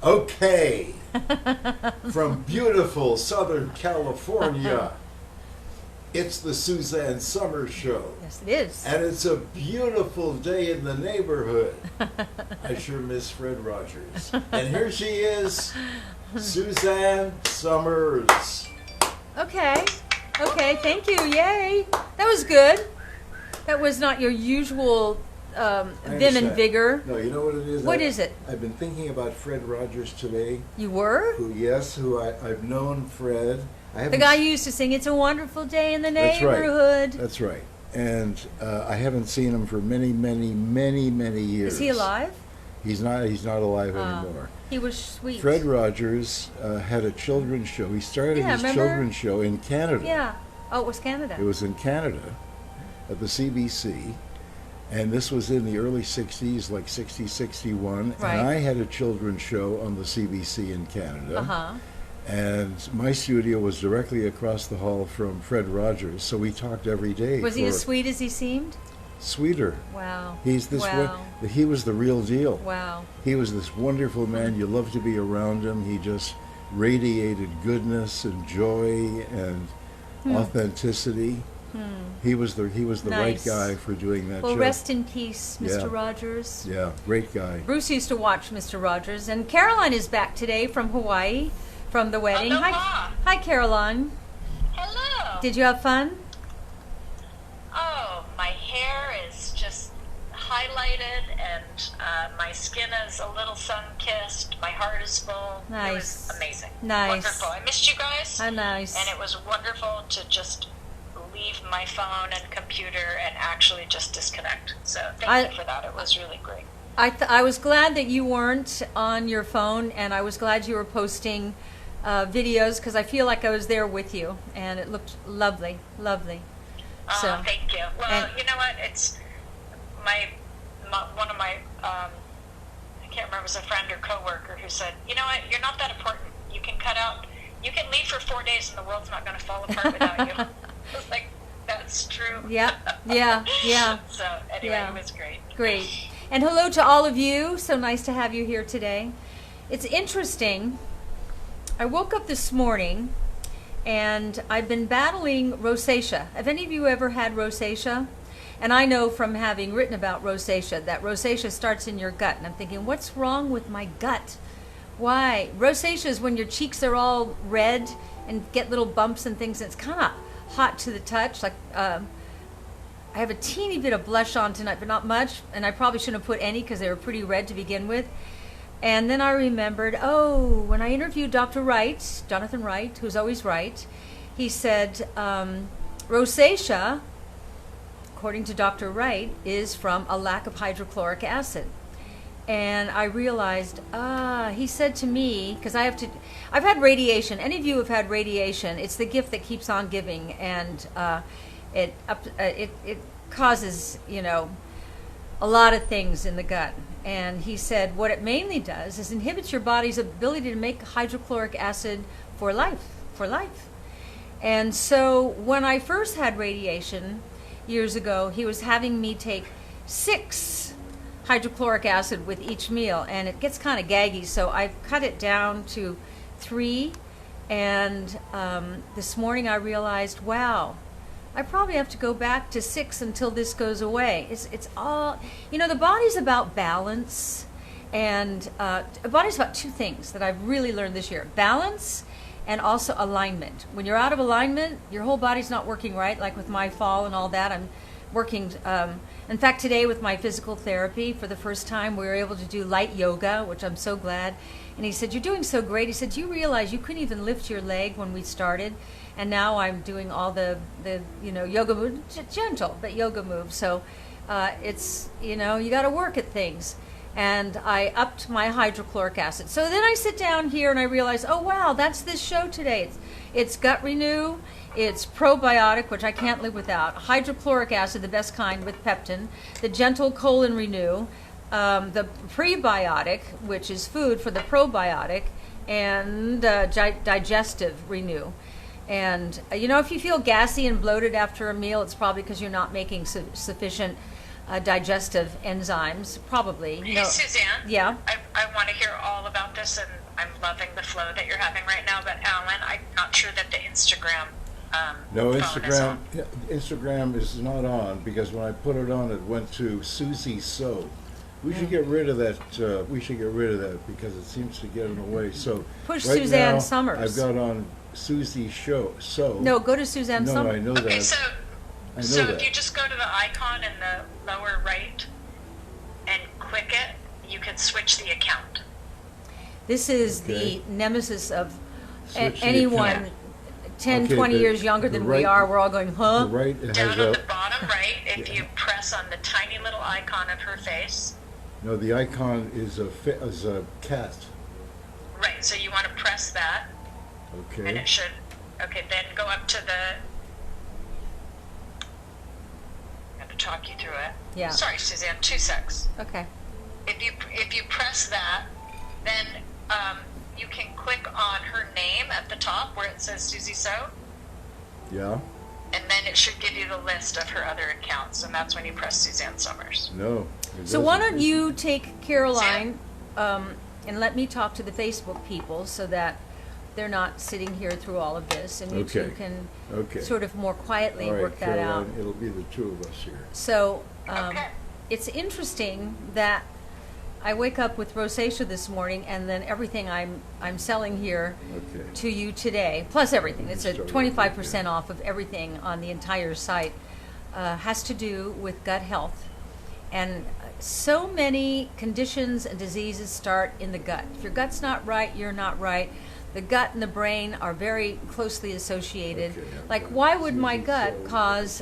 Okay, from beautiful Southern California, it's the Suzanne Summers Show. Yes, it is. And it's a beautiful day in the neighborhood. I sure miss Fred Rogers. And here she is, Suzanne Summers. Okay. Okay, thank you. Yay. That was good. That was not your usual vim and understand. vigor. No, you know what it is? What is it? I've been thinking about Fred Rogers today. You were? I've known Fred. The guy who used to sing "It's a Wonderful Day in the That's right. Neighborhood." That's right. And I haven't seen him for many, many, many, many years. Is he alive? He's not alive anymore. He was sweet. Fred Rogers had a children's show. He started his remember? children's show in Canada. Yeah. Oh, it was Canada. It was in Canada at the CBC. And this was in the early 60s, like 60, 61. Right. And I had a children's show on the CBC in Canada. Uh-huh. And my studio was directly across the hall from Fred Rogers, so we talked every day. Was he as sweet as he seemed? Sweeter. Wow. He's this Wow. he was the real deal. Wow. He was this wonderful man. You loved to be around him. He just radiated goodness and joy and authenticity. He was the right Nice. guy for doing that Well, show. rest in peace, Mr. Yeah. Rogers. Yeah, great guy. Bruce used to watch Mr. Rogers, and Caroline is back today from Hawaii, from the wedding. Aloha. Hi, Caroline. Hello. Did you have fun? Oh, my hair is just highlighted, and my skin is a little sun-kissed. My heart is full. It Nice. was amazing. Nice. Wonderful. I missed you guys. How nice. And it was wonderful to just leave my phone and computer and actually just disconnect. So thank you for that. It was really great. I was glad that you weren't on your phone, and I was glad you were posting videos, because I feel like I was there with you, and it looked lovely, lovely. So, Thank you. Well, and- you know what? It's one of my, I can't remember, it was a friend or coworker who said, you know what, you're not that important. You can cut out, you can leave for 4 days and the world's not going to fall apart without you. I was like, that's true. Yeah, yeah, yeah. So anyway, Yeah. it was great. Great. And hello to all of you. So nice to have you here today. It's interesting. I woke up this morning and I've been battling rosacea. Have any of you ever had rosacea? And I know from having written about rosacea that rosacea starts in your gut. And I'm thinking, what's wrong with my gut? Why? Rosacea is when your cheeks are all red and get little bumps and things. And it's kind of hot to the touch. Like I have a teeny bit of blush on tonight, but not much. And I probably shouldn't have put any because they were pretty red to begin with. And then I remembered, when I interviewed Dr. Wright, Jonathan Wright, who's always right, he said rosacea, according to Dr. Wright, is from a lack of hydrochloric acid. And I realized, he said to me, because I've had radiation. Any of you have had radiation? It's the gift that keeps on giving, and it causes, a lot of things in the gut. And he said what it mainly does is inhibits your body's ability to make hydrochloric acid for life. And so when I first had radiation years ago, he was having me take 6 hydrochloric acid with each meal, and it gets kind of gaggy, so I've cut it down to 3. And this morning I realized, wow, I probably have to go back to 6 until this goes away. It's all, the body's about balance, and the body's about 2 things that I've really learned this year: balance and also alignment. When you're out of alignment, your whole body's not working right. Like with my fall and all that, I'm working. In fact, today with my physical therapy, for the first time, we were able to do light yoga, which I'm so glad. And he said, "You're doing so great." He said, "Do you realize you couldn't even lift your leg when we started? And now I'm doing all the yoga moves, gentle, but yoga moves." So it's, you got to work at things. And I upped my hydrochloric acid. So then I sit down here and I realize, oh, wow, that's this show today. It's Gut Renew. It's probiotic, which I can't live without. Hydrochloric acid, the best kind, with peptin. The Gentle Colon Renew. The prebiotic, which is food for the probiotic. And digestive renew. And, if you feel gassy and bloated after a meal, it's probably because you're not making sufficient digestive enzymes, probably. Hey, Suzanne. Yeah. I want to hear all about this, and I'm loving the flow that you're having right now. But Alan, I'm not sure that the Instagram. No, phone is on. Instagram is not on because when I put it on, it went to Susie So. We should get rid of that. We should get rid of that because it seems to get in the way. So Push right Suzanne now, Summers. I've got on Susie Show. So No, go to Suzanne no, Summers. I know Okay, that. so I know so that. if you just go to the icon in the lower right and click it, you can switch the account. This is Okay. the nemesis of Switch the anyone account. 10, Okay, 20 the- years younger the than we right- are. We're all going, huh? The right it Down has at a the bottom right, if you press on the tiny little icon of her face, no. The icon is a cat. right, so you want to press that, and Okay. it should, okay, then go up to the, I'm going to talk you through it. Yeah. Sorry, Suzanne, 2 secs. Okay. If you press that, then you can click on her name at the top where it says Susie So, Yeah. and then it should give you the list of her other accounts, and that's when you press Suzanne Summers. No. it So why doesn't. don't you take Caroline and let me talk to the Facebook people so that they're not sitting here through all of this, and you two Okay. can Okay. sort of more quietly All right, work that out. Caroline, it'll be the two of us here. So Okay. it's interesting that I wake up with rosacea this morning, and then everything I'm selling here Okay. to you today, plus everything, it's a Start over 25% again. off of everything on the entire site, has to do with gut health. And so many conditions and diseases start in the gut. If your gut's not right, you're not right. The gut and the brain are very closely associated. Okay, I've Like, got why would my Susie gut So, cause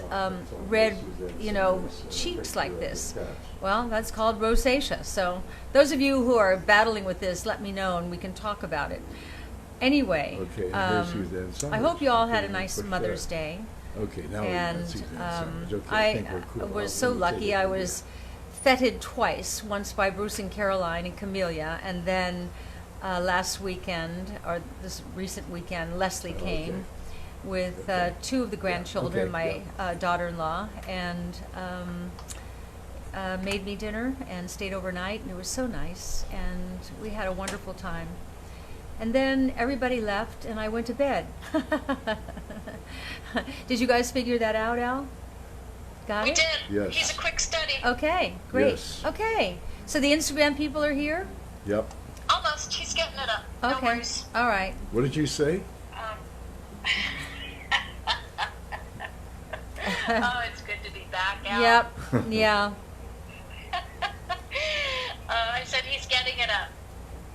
red, Suzanne cheeks like this? Cat. Well, that's called rosacea. So those of you who are battling with this, let me know and we can talk about it. Anyway, Okay, and here's Suzanne Summers. I hope you all had a Okay, nice push Mother's that. Day. Okay, now we got And Suzanne Summers. Okay, I think we're cool. was I'll so take it lucky. I from was here. feted twice, once by Bruce and Caroline and Camellia, and then last weekend, or this recent weekend, Leslie Oh, came okay. with Okay. two of the grandchildren, okay, my daughter-in-law, and made me dinner and stayed overnight, and it was so nice, and we had a wonderful time. And then everybody left, and I went to bed. Did you guys figure that out, Al? Got We it? did. Yes. He's a quick study. Okay, great. Yes. Okay, so the Instagram people are here? Yep. Almost. He's getting it up. No Okay, worries. all right. What did you say? Oh, it's good to be back out. Yep, yeah. I said he's getting it up.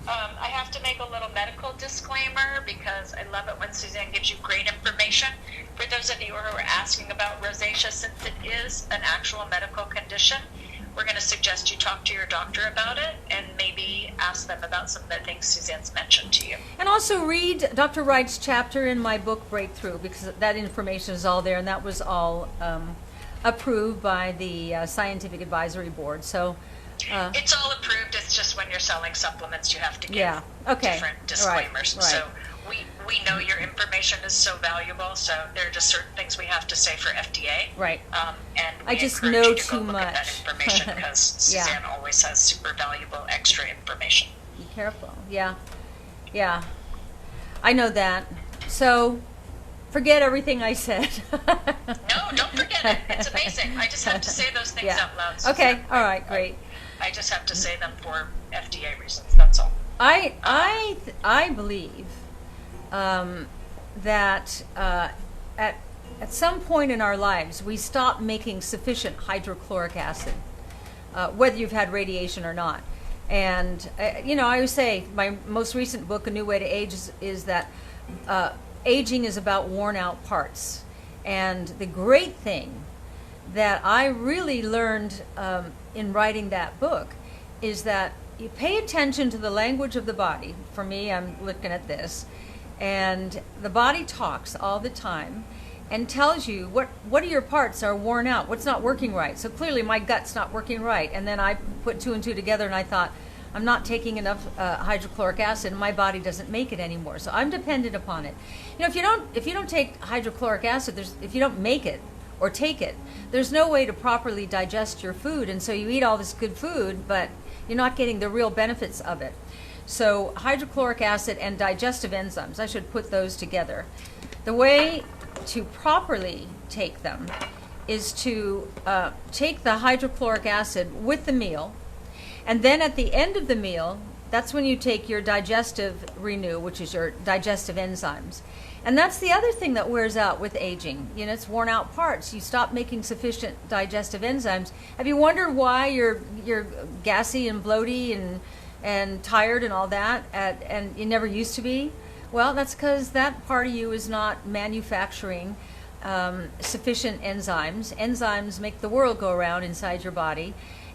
I have to make a little medical disclaimer because I love it when Suzanne gives you great information. For those of you who are asking about rosacea, since it is an actual medical condition, we're going to suggest you talk to your doctor about it and maybe ask them about some of the things Suzanne's mentioned to you. And also read Dr. Wright's chapter in my book Breakthrough, because that information is all there, and that was all approved by the Scientific Advisory Board. So, It's all approved. It's just when you're selling supplements, you have to give Yeah. Okay. different Right. disclaimers. Right. So we know your information is so valuable. So there are just certain things we have to say for FDA. right. And I we just encourage know you to go too look at that much. information because Yeah. Suzanne always has super valuable extra information. Be careful. Yeah. Yeah. I know that. So, forget everything I said. No, don't forget it. It's amazing. I just have to say those things Yeah. out loud. Okay. Suzanne. All right. Great. I just have to say them for FDA reasons. That's all. I believe that at some point in our lives we stop making sufficient hydrochloric acid, whether you've had radiation or not. And I always say my most recent book, A New Way to Age, is that aging is about worn out parts. And the great thing that I really learned in writing that book is that you pay attention to the language of the body. For me, I'm looking at this, and the body talks all the time and tells you what of your parts are worn out, what's not working right. So clearly my gut's not working right. And then I put two and two together and I thought, I'm not taking enough hydrochloric acid, and my body doesn't make it anymore. So I'm dependent upon it. If you don't take hydrochloric acid, if you don't make it, or take it. There's no way to properly digest your food, and so you eat all this good food, but you're not getting the real benefits of it. So hydrochloric acid and digestive enzymes, I should put those together. The way to properly take them is to take the hydrochloric acid with the meal, and then at the end of the meal, that's when you take your digestive renew, which is your digestive enzymes. And that's the other thing that wears out with aging. You know, it's worn out parts. You stop making sufficient digestive enzymes. Have you wondered why you're gassy and bloaty and tired and all that, and you never used to be? Well, that's because that part of you is not manufacturing sufficient enzymes. Enzymes make the world go around inside your body,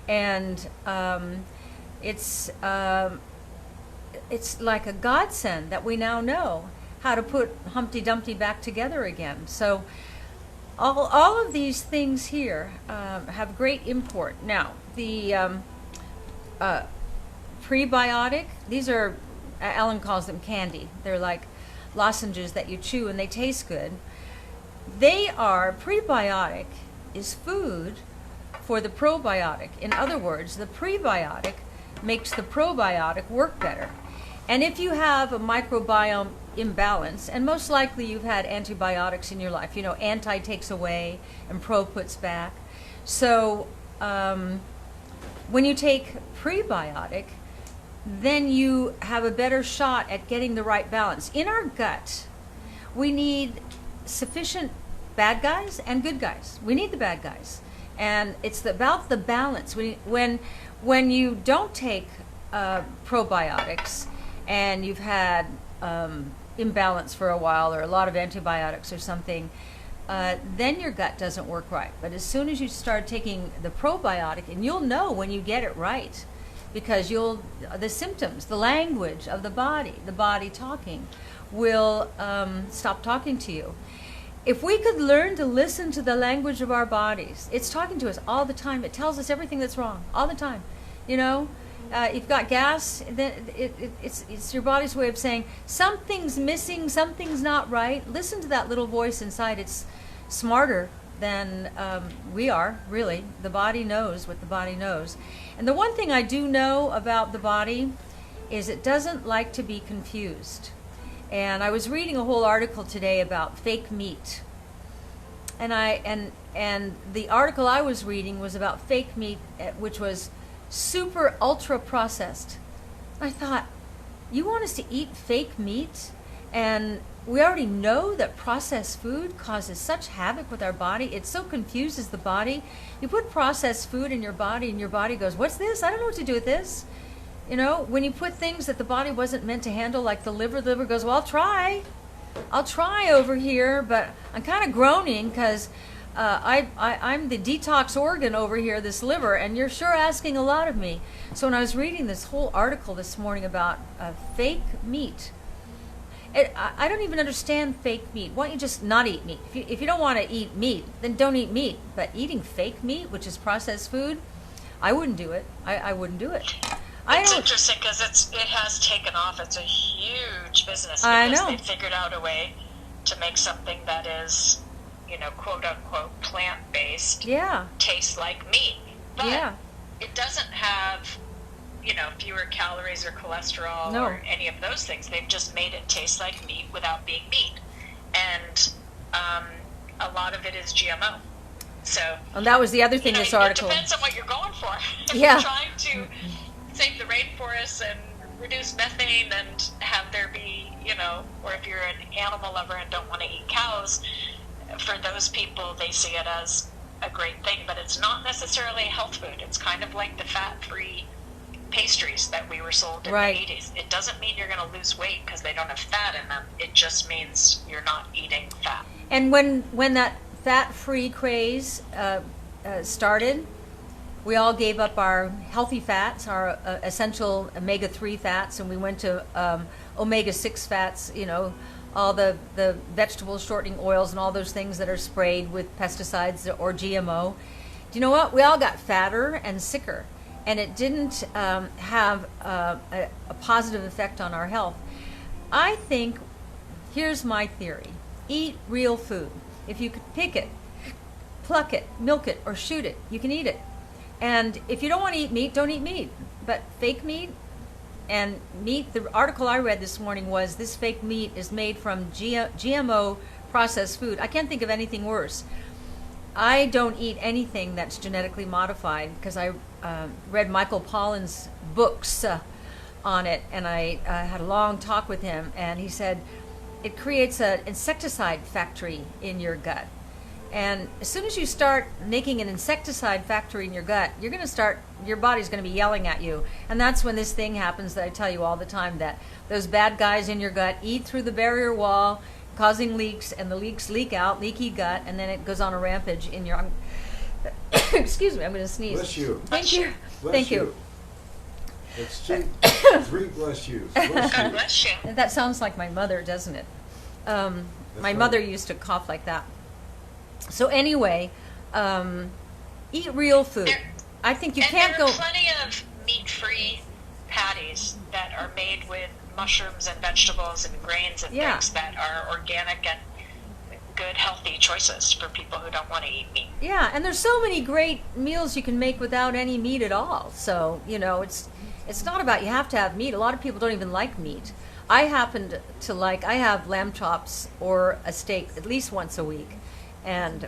and it's like a godsend that we now know how to put Humpty Dumpty back together again. So all of these things here have great import. Now, the prebiotic, these are, Ellen calls them candy. They're like lozenges that you chew and they taste good. Prebiotic is food for the probiotic. In other words, the prebiotic makes the probiotic work better. And if you have a microbiome imbalance, and most likely you've had antibiotics in your life, you know, anti takes away and pro puts back. So when you take prebiotic, then you have a better shot at getting the right balance. In our gut, we need sufficient bad guys and good guys. We need the bad guys. And it's about the balance. When you don't take probiotics and you've had imbalance for a while or a lot of antibiotics or something, then your gut doesn't work right. But as soon as you start taking the probiotic, and you'll know when you get it right, because the symptoms, the language of the body talking, will stop talking to you. If we could learn to listen to the language of our bodies, it's talking to us all the time. It tells us everything that's wrong all the time. You know, if you've got gas, then it's your body's way of saying something's missing, something's not right. Listen to that little voice inside. It's smarter than we are, really. The body knows what the body knows. And the one thing I do know about the body is it doesn't like to be confused. And I was reading a whole article today about fake meat. And the article I was reading was about fake meat, which was super ultra processed. I thought, you want us to eat fake meat? And we already know that processed food causes such havoc with our body. It so confuses the body. You put processed food in your body and your body goes, what's this? I don't know what to do with this. You know, when you put things that the body wasn't meant to handle, like the liver goes, well, I'll try over here, but I'm kind of groaning because I'm the detox organ over here, this liver, and you're sure asking a lot of me. So when I was reading this whole article this morning about fake meat, I don't even understand fake meat. Why don't you just not eat meat? If you don't want to eat meat, then don't eat meat. But eating fake meat, which is processed food, I wouldn't do it. I wouldn't do it. It's interesting because it has taken off. It's a huge business I because know. they figured out a way to make something that is, you know, quote unquote plant-based Yeah. taste like meat. But Yeah. it doesn't have, you know, fewer calories or cholesterol No. or any of those things. They've just made it taste like meat without being meat. And a lot of it is GMO. So, And that was the other thing you know, this article. it depends on what you're going for. If Yeah. you're trying to save the rainforests and reduce methane and have there be, you know, or if you're an animal lover and don't want to eat cows, for those people, they see it as a great thing, but it's not necessarily a health food. It's kind of like the fat-free pastries that we were sold in Right. the 80s. It doesn't mean you're going to lose weight because they don't have fat in them. It just means you're not eating fat. And when that fat-free craze started, we all gave up our healthy fats, our essential omega-3 fats, and we went to omega-6 fats, you know, all the vegetable shortening oils and all those things that are sprayed with pesticides or GMO. Do you know what? We all got fatter and sicker, and it didn't have a positive effect on our health. I think, here's my theory. Eat real food. If you could pick it, pluck it, milk it, or shoot it. You can eat it. And if you don't want to eat meat, don't eat meat. But fake meat and meat, the article I read this morning was this fake meat is made from GMO processed food. I can't think of anything worse. I don't eat anything that's genetically modified because I read Michael Pollan's books on it, and I had a long talk with him, and he said it creates an insecticide factory in your gut. And as soon as you start making an insecticide factory in your gut, you're going to start, your body's going to be yelling at you. And that's when this thing happens that I tell you all the time, that those bad guys in your gut eat through the barrier wall, causing leaks, and the leaks leak out, leaky gut, and then it goes on a rampage in your, excuse me, I'm going to sneeze. Bless you. Thank you. Bless Thank you. It's two, three bless yous. Bless God you. bless you. That sounds like my mother, doesn't it? My right. mother used to cough like that. So anyway, eat real food. I think you can't there go. are plenty of meat-free patties that are made with mushrooms and vegetables and grains and Yeah. things that are organic and good, healthy choices for people who don't want to eat meat. Yeah, and there's so many great meals you can make without any meat at all. So, you know, it's not about you have to have meat. A lot of people don't even like meat. I happen to like, I have lamb chops or a steak at least once a week. And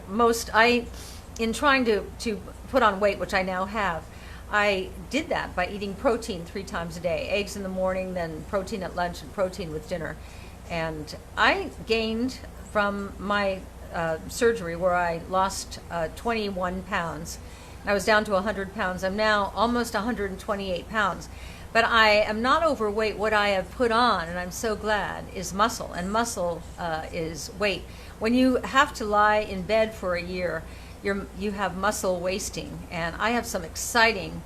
in trying to put on weight, which I now have, I did that by eating protein 3 times a day. Eggs in the morning, then protein at lunch, and protein with dinner. And I gained from my surgery, where I lost 21 pounds. I was down to 100 pounds. I'm now almost 128 pounds. But I am not overweight. What I have put on, and I'm so glad, is muscle. And muscle is weight. When you have to lie in bed for a year, you have muscle wasting. And I have some exciting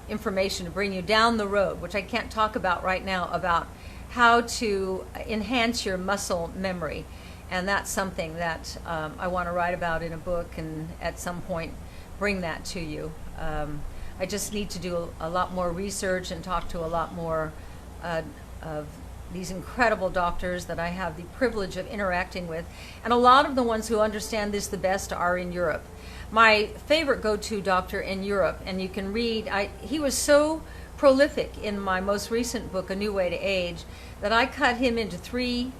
information to bring you down the road, which I can't talk about right now, about how to enhance your muscle memory. And that's something that I want to write about in a book, and at some point bring that to you. I just need to do a lot more research and talk to a lot more of these incredible doctors that I have the privilege of interacting with. And a lot of the ones who understand this the best are in Europe. My favorite go-to doctor in Europe, and you can read, he was so prolific in my most recent book, A New Way to Age, that I cut him into 3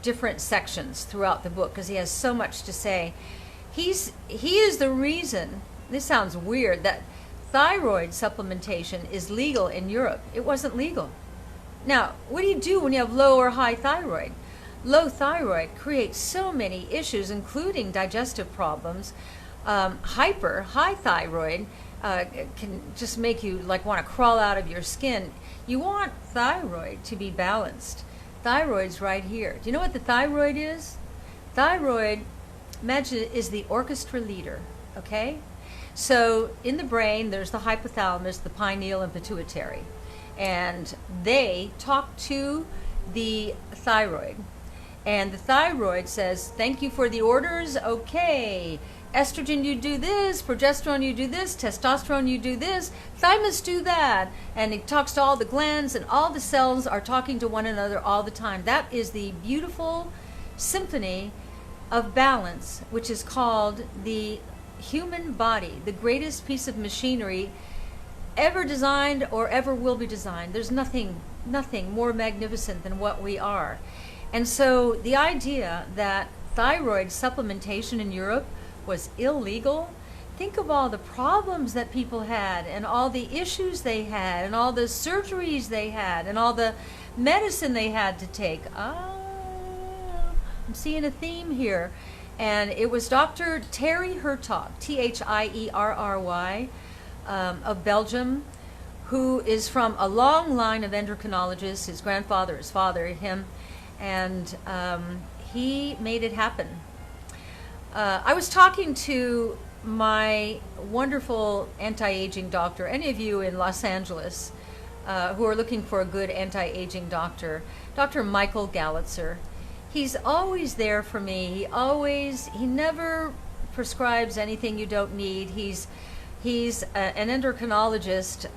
different sections throughout the book because he has so much to say. He is the reason, this sounds weird, that thyroid supplementation is legal in Europe. It wasn't legal. Now, what do you do when you have low or high thyroid? Low thyroid creates so many issues, including digestive problems. High thyroid can just make you like want to crawl out of your skin. You want thyroid to be balanced. Thyroid's right here. Do you know what the thyroid is? Thyroid, imagine, is the orchestra leader, okay? So in the brain, there's the hypothalamus, the pineal, and pituitary. And they talk to the thyroid. And the thyroid says, thank you for the orders, okay. Estrogen, you do this. Progesterone, you do this. Testosterone, you do this. Thymus, do that. And it talks to all the glands, and all the cells are talking to one another all the time. That is the beautiful symphony of balance, which is called the human body, the greatest piece of machinery ever designed or ever will be designed. There's nothing more magnificent than what we are. And so the idea that thyroid supplementation in Europe was illegal, think of all the problems that people had, and all the issues they had, and all the surgeries they had, and all the medicine they had to take. I'm seeing a theme here. And it was Dr. Thierry Hertog, Thierry, of Belgium, who is from a long line of endocrinologists. His grandfather, his father, him, and he made it happen. I was talking to my wonderful anti-aging doctor. Any of you in Los Angeles who are looking for a good anti-aging doctor, Dr. Michael Gallitzer. He's always there for me. He never prescribes anything you don't need. He's an endocrinologist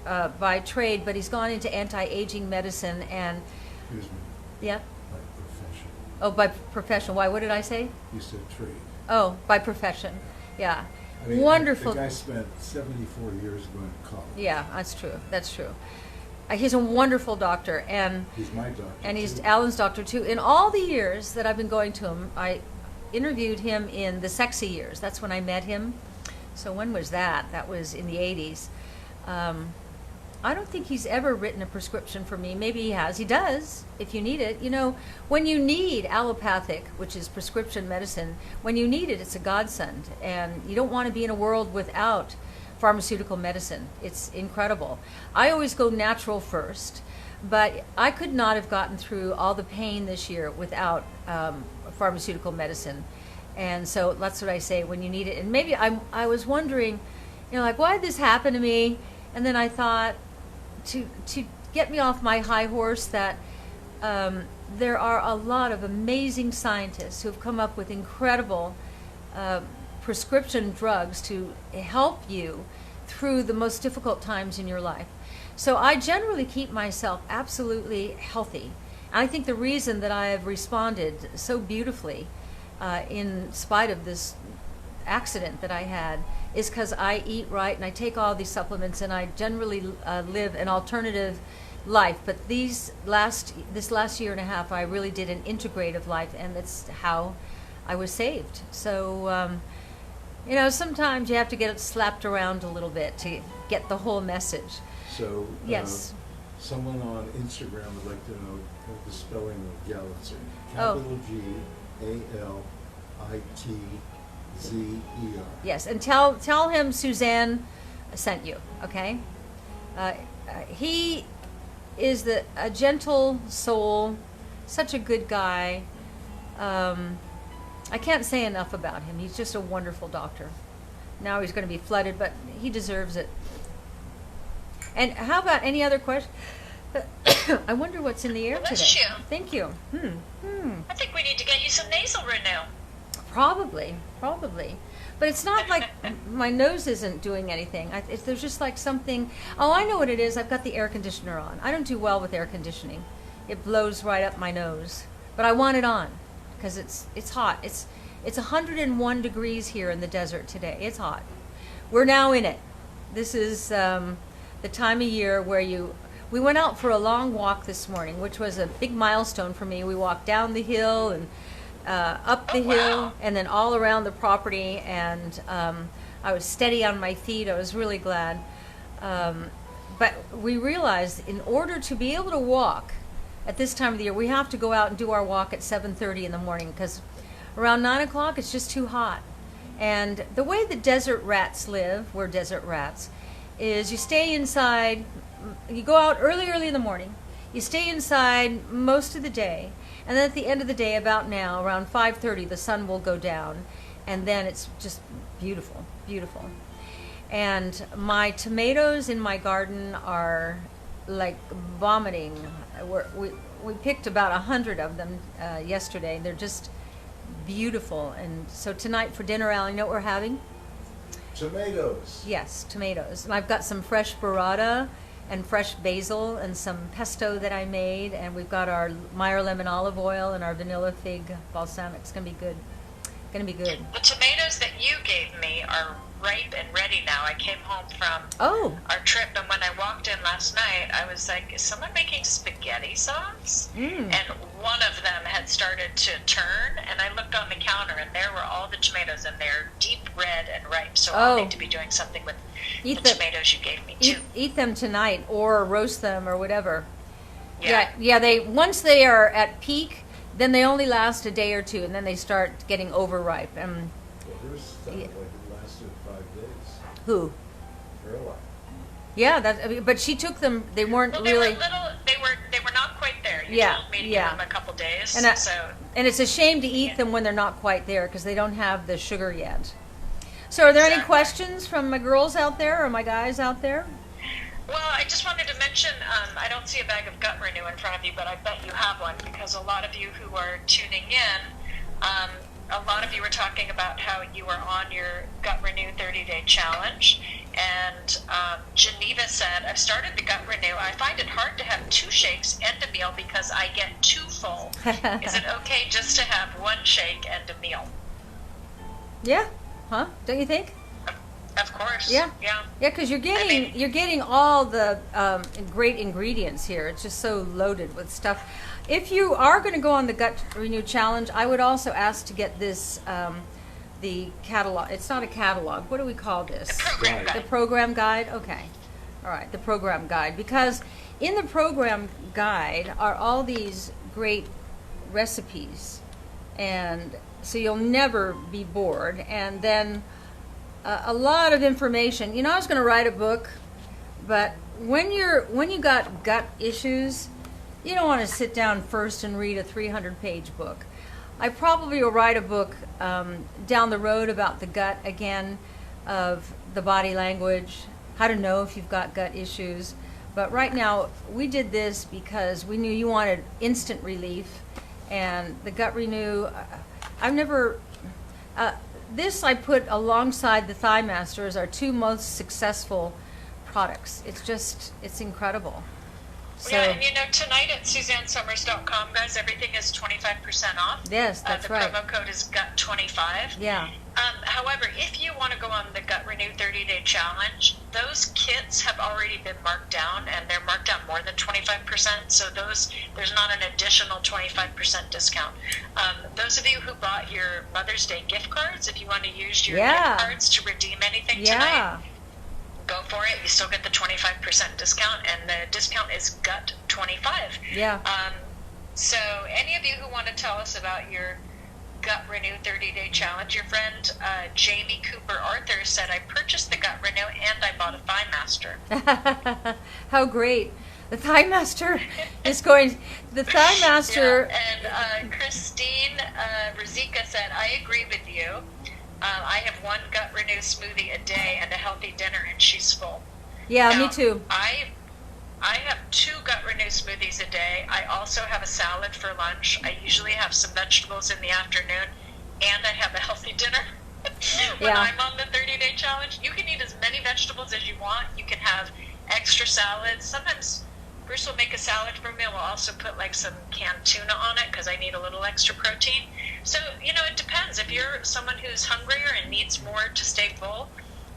by trade, but he's gone into anti-aging medicine and. Excuse me. Yeah. By profession. Oh, by profession. Why? What did I say? You said trade. Oh, by profession. Yeah. I mean, Wonderful. The guy spent 74 years going to college. Yeah, that's true. That's true. He's a wonderful doctor, and He's my doctor. he's too. Alan's doctor too. In all the years that I've been going to him, I interviewed him in the sexy years. That's when I met him. So when was that? That was in the 80s. I don't think he's ever written a prescription for me. Maybe he has. He does, if you need it. You know, when you need allopathic, which is prescription medicine, when you need it, it's a godsend. And you don't want to be in a world without pharmaceutical medicine. It's incredible. I always go natural first, but I could not have gotten through all the pain this year without pharmaceutical medicine. And so that's what I say, when you need it. And maybe I was wondering, you know, like, why did this happen to me? And then I thought, to get me off my high horse, that there are a lot of amazing scientists who have come up with incredible prescription drugs to help you through the most difficult times in your life. So I generally keep myself absolutely healthy. And I think the reason that I have responded so beautifully in spite of this accident that I had is because I eat right and I take all these supplements, and I generally live an alternative life. But this last year and a half, I really did an integrative life, and that's how I was saved. So, you know, sometimes you have to get it slapped around a little bit to get the whole message. So, Yes. Someone on Instagram would like to know the spelling of Galitzer. Oh. Capital G-A-L-I-T-Z-E-R. Yes, and tell him Suzanne sent you, okay? He is a gentle soul, such a good guy. I can't say enough about him. He's just a wonderful doctor. Now he's going to be flooded, but he deserves it. And how about any other question? I wonder what's in the air Bless today. you. Thank you. I think we need to get you some nasal renew. Probably. But it's not like my nose isn't doing anything. There's just like something. Oh, I know what it is. I've got the air conditioner on. I don't do well with air conditioning. It blows right up my nose. But I want it on because it's hot. It's 101 degrees here in the desert today. It's hot. We're now in it. This is the time of year where we went out for a long walk this morning, which was a big milestone for me. We walked down the hill and up the hill, wow. and then all around the property, and I was steady on my feet. I was really glad. But we realized in order to be able to walk at this time of the year, we have to go out and do our walk at 7:30 in the morning, because around 9 o'clock it's just too hot. And the way the desert rats live, we're desert rats, is you stay inside. You go out early in the morning. You stay inside most of the day. And then at the end of the day, about now, around 5:30, the sun will go down. And then it's just beautiful, beautiful. And my tomatoes in my garden are like vomiting. We picked about 100 of them yesterday. They're just beautiful. And so tonight for dinner, Alan, you know what we're having? Tomatoes. Yes, tomatoes. And I've got some fresh burrata and fresh basil and some pesto that I made, and we've got our Meyer lemon olive oil and our vanilla fig balsamic. It's going to be good. Going to be good. The tomatoes that you gave me are ripe and ready now. I came home from Oh, our trip, and when I walked in last night, I was like, is someone making spaghetti sauce? And one of them had started to turn, and I looked on the counter, and there were all the tomatoes, and they're deep red and ripe, so I'll Oh. need to be doing something with Eat the the- tomatoes you gave me, too. eat them tonight or roast them or whatever. Yeah. Yeah, they once they are at peak, then they only last a day or two, and then they start getting overripe. Well, hers sounded like it lasted 5 days. Who? Caroline. Yeah, but she took them. They weren't Well, they really. were little. They were not quite there. You Yeah, told me to yeah. give them a couple days, And so and it's a shame to eat them when they're not quite there because they don't have the sugar yet. So, are there any Exactly. questions from my girls out there or my guys out there? Well, I just wanted to mention, I don't see a bag of Gut Renew in front of you, but I bet you have one, because a lot of you who are tuning in, a lot of you were talking about how you were on your Gut Renew 30-day challenge, and Geneva said, I've started the Gut Renew. I find it hard to have 2 shakes and a meal because I get too full. Is it okay just to have 1 shake and a meal? Yeah, huh? Don't you think? Of course. Yeah. Yeah. Yeah, because you're getting all the great ingredients here. It's just so loaded with stuff. If you are going to go on the Gut Renew Challenge, I would also ask to get this the catalog. It's not a catalog. What do we call this? The program Right. The guide. program guide. Okay. All right. The program guide, because in the program guide are all these great recipes, and so you'll never be bored. And then a lot of information. You know, I was going to write a book, but when you got gut issues, you don't want to sit down first and read a 300-page book. I probably will write a book down the road about the gut again, of the body language, how to know if you've got gut issues. But right now, we did this because we knew you wanted instant relief, and the Gut Renew. I've never. This I put alongside the Thigh Master as our two most successful products. It's incredible. So, Yeah, and you know, tonight at SuzanneSummers.com, guys, everything is 25% off. yes, that's the right. promo code is GUT25. Yeah. However, if you want to go on the Gut Renew 30-day challenge, those kits have already been marked down, and they're marked down more than 25%. So there's not an additional 25% discount. Those of you who bought your Mother's Day gift cards, if you want to use your Yeah. gift cards to redeem anything Yeah. tonight, go for it. You still get the 25% discount, and the discount is GUT25. Yeah. So any of you who want to tell us about your Gut Renew 30-day challenge, your friend Jamie Cooper Arthur said, I purchased the Gut Renew and I bought a Thigh Master. How great. The Thigh Master is going. The Thigh Master. Yeah, and Christine Rizika said, I agree with you. I have one Gut Renew smoothie a day and a healthy dinner, and she's full. Yeah, Now, me too. I have 2 Gut Renew smoothies a day. I also have a salad for lunch. I usually have some vegetables in the afternoon, and I have a healthy dinner. When Yeah. I'm on the 30-day challenge, you can eat as many vegetables as you want. You can have extra salads. Sometimes Bruce will make a salad for me, and we'll also put like some canned tuna on it because I need a little extra protein. So, you know, it depends. If you're someone who's hungrier and needs more to stay full,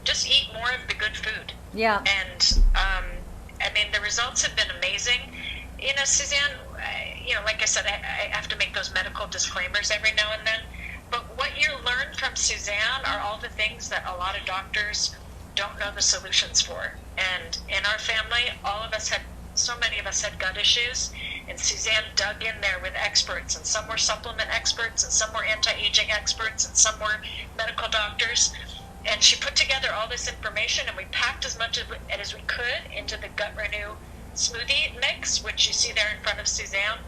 just eat more of the good food. Yeah. And I mean, the results have been amazing. You know, Suzanne, you know, like I said, I have to make those medical disclaimers every now and then. But what you learn from Suzanne are all the things that a lot of doctors don't know the solutions for. And in our family, so many of us had gut issues. And Suzanne dug in there with experts. And some were supplement experts, and some were anti-aging experts, and some were medical doctors. And she put together all this information, and we packed as much of it as we could into the Gut Renew smoothie mix, which you see there in front of Suzanne.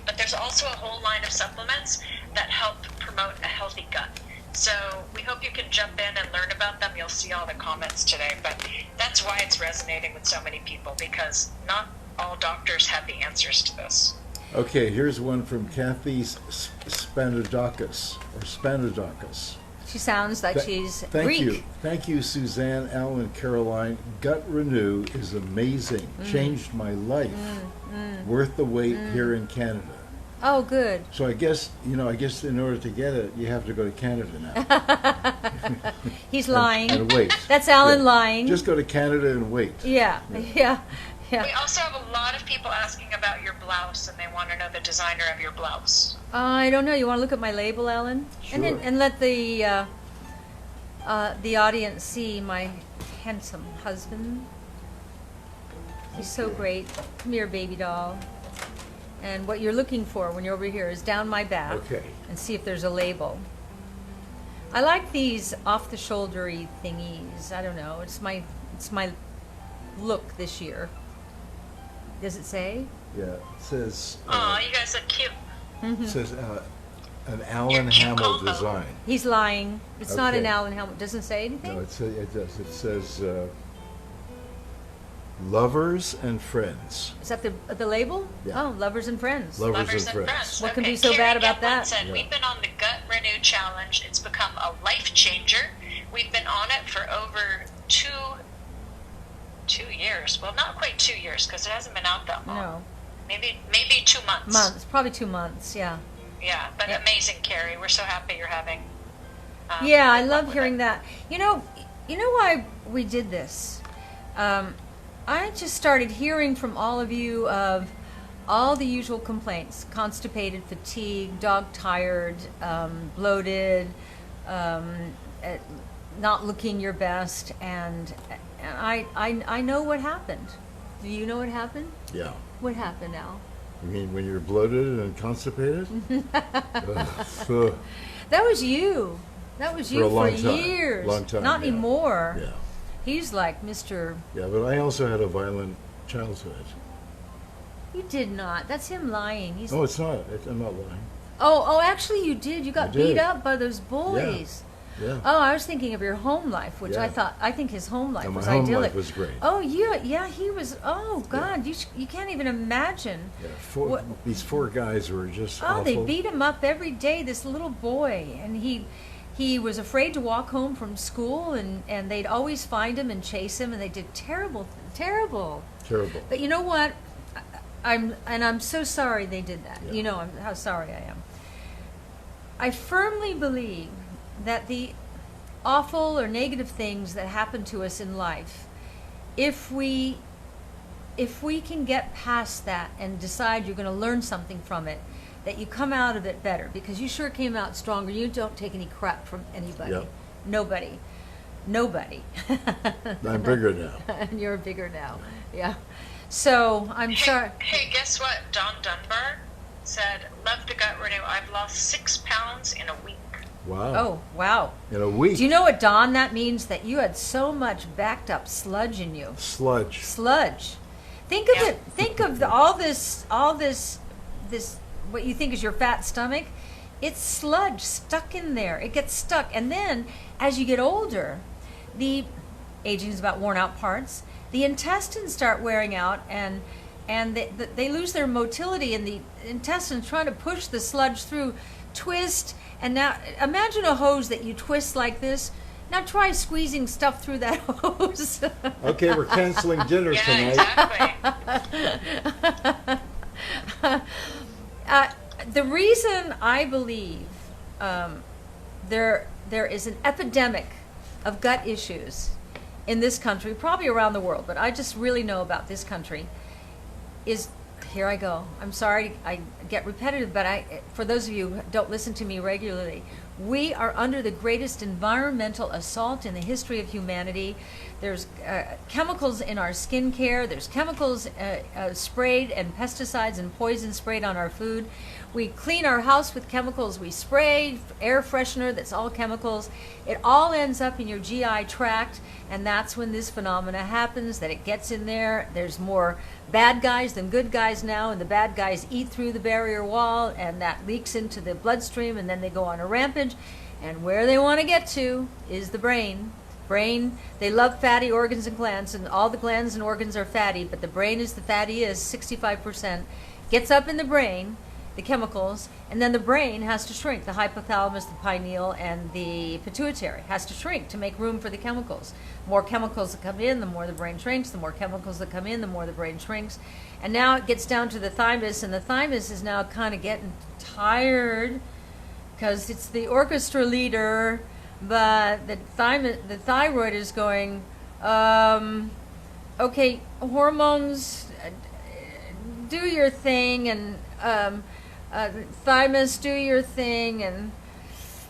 But there's also a whole line of supplements that help promote a healthy gut. So we hope you can jump in and learn about them. You'll see all the comments today. But that's why it's resonating with so many people, because not all doctors have the answers to this. Okay, here's one from Kathy Spanadakis, or Spanadakis. She sounds like she's Greek. Thank you, Suzanne, Alan, and Caroline. Gut Renew is amazing. Changed my life. Worth the wait here in Canada. Oh, good. So I guess in order to get it, you have to go to Canada now. He's lying. And wait. That's Alan Yeah. lying. Just go to Canada and wait. Yeah. Yeah. We Yeah. also have a lot of people asking about your blouse, and they want to know the designer of your blouse. I don't know. You want to look at my label, Alan? And then, Sure. and let the audience see my handsome husband. He's so great. Come here, baby doll. And what you're looking for when you're over here is down my back. Okay. And see if there's a label. I like these off-the-shouldery thingies. I don't know. It's my look this year. Does it say? Yeah, it says Aw, you guys are cute. it says an Alan cute Hamill combo. design. He's lying. It's not an Okay. Alan Helmut. Doesn't say anything. No, it does. It says lovers and friends. Is that the label? Yeah. Oh, lovers and friends. Lovers and friends. What can be so bad about that? Said, Yeah. We've been on the Gut Renew Challenge. It's become a life changer. We've been on it for over two years. Well, not quite 2 years, because it hasn't been out that long. No. Maybe 2 months. Months. Probably 2 months. Yeah. Yeah, but Yeah. amazing, Carrie. We're so happy you're having Yeah, I good luck love with hearing it. that. You know why we did this? I just started hearing from all of you of all the usual complaints: constipated, fatigue, dog tired, bloated, eh, not looking your best, and I know what happened. Do you know what happened? Yeah. What happened, Al? You mean when you're bloated and constipated? Ugh. That was you. That was you a for long time. years. Long time, Not yeah. anymore. Yeah. He's like Mr. Yeah, but I also had a violent childhood. You did not. That's him lying. He's No, it's not. I'm not lying. Oh, actually you did. You got I beat did. up by those bullies. Yeah. Oh, I was thinking of your home life, which Yeah. I think his home life No, my was home idyllic. life was great. Oh, yeah, he was. Oh God, you can't even imagine. Yeah, What- these four guys were just Oh, awful. they beat him up every day. This little boy, and he was afraid to walk home from school, and they'd always find him and chase him, and they did terrible. Terrible. But you know what? I'm so sorry they did that. Yeah. You know how sorry I am. I firmly believe that the awful or negative things that happen to us in life, if we can get past that and decide you're going to learn something from it, that you come out of it better, because you sure came out stronger. You don't take any crap from anybody. Yep. Nobody. I'm bigger now. And you're bigger now. Yeah. So I'm sorry. Hey, guess what? Don Dunbar said, "Love to gut renew. I've lost 6 pounds in a week." Wow. Oh, wow. In a week. Do you know what, Don? That means that you had so much backed up sludge in you. Sludge. Sludge. Think of Yeah. it. Think of all this, what you think is your fat stomach. It's sludge stuck in there. It gets stuck. And then, as you get older, the aging is about worn out parts. The intestines start wearing out, and they lose their motility, and the intestines trying to push the sludge through, twist. And now, imagine a hose that you twist like this. Now try squeezing stuff through that hose. Okay, we're canceling dinner Yeah, tonight. exactly. The reason I believe there is an epidemic of gut issues in this country, probably around the world, but I just really know about this country, is, here I go. I'm sorry I get repetitive, but for those of you who don't listen to me regularly, we are under the greatest environmental assault in the history of humanity. There's chemicals in our skincare. There's chemicals sprayed, and pesticides and poison sprayed on our food. We clean our house with chemicals. We spray air freshener that's all chemicals. It all ends up in your GI tract, and that's when this phenomena happens, that it gets in there. There's more bad guys than good guys now, and the bad guys eat through the barrier wall, and that leaks into the bloodstream, and then they go on a rampage. And where they want to get to is the brain. They love fatty organs and glands, and all the glands and organs are fatty, but the brain is the fattiest, 65%. Gets up in the brain, the chemicals, and then the brain has to shrink. The hypothalamus, the pineal, and the pituitary has to shrink to make room for the chemicals. More chemicals that come in, the more the brain shrinks. The more chemicals that come in, the more the brain shrinks. And now it gets down to the thymus, and the thymus is now kind of getting tired because it's the orchestra leader, but the thyroid is going, okay, hormones, do your thing, and thymus, do your thing, and